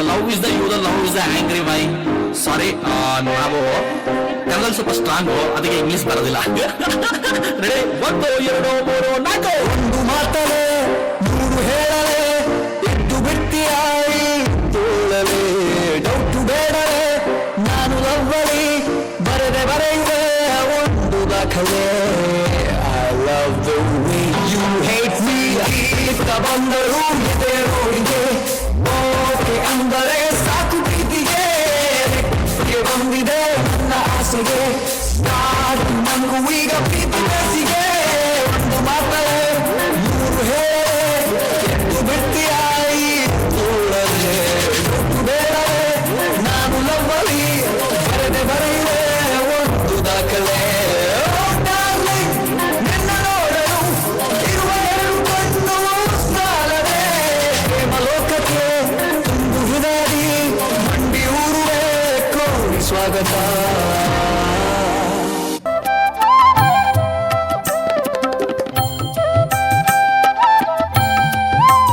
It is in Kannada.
Love is the use love is the angry bye. Sorry, ನಾವು ಕನ್ನಡದಲ್ಲಿ ಸ್ವಲ್ಪ ಸ್ಟ್ರಾಂಗು, ಅದಕ್ಕೆ ಇಂಗ್ಲಿಷ್ ಬರೋದಿಲ್ಲ. ರೆಡಿ? 1 2 3 4. ಒಂದು ಮಾತಲೆ ಮೂರು ಹೇಳಲೆ ಎದ್ದು ಬಿಟ್ಟಿಯಾಯಿ ತೋಳಲೆ ಡೌಟು ಬೇಡಲೆ ನಾನು ಲವ್ವಲಿ ಬರೆಯುವೆ ಒಂದು ದಾಖಲೆ. I love the way you hate me. ಇತ್ತ ಬಂದರು ಎದೆ ರೋಡಿಗೆ ಓಕೆ ಅಂದರೆ ಸಾಕು ಪ್ರೀತಿಗೆ ಬಂದಿದೆ ನನ್ನ ಆಸೆಗೆ ನನಗೂ ಈಗ ಪ್ರೀತಿ ಬೇಸಿಗೆ. ಒಂದು ಮಾತಲೆ ಮೂರು ಹೇಳೆ ಎದ್ದು ಬಿಟ್ಟಿಯಾಯಿ ತೋಳಲೆ ಡೌಟು ಬೇಡಲೆ ನಾನು ಲವ್ವಲಿ ಬರೆಯುವೆ ಒಂದು ದಾಖಲೆ. ನಿನ್ನ ನೋಡಲು ಇರುವ ಎರಡು ಕಣ್ಣು ಸಾಲದೆ ಪ್ರೇಮಲೋಕಕ್ಕೆ ತುಂಬು ಹೃದಯದಿ ಮಂಡಿ ಊರುವೆ ಕೋರಿ ಸ್ವಾಗತ.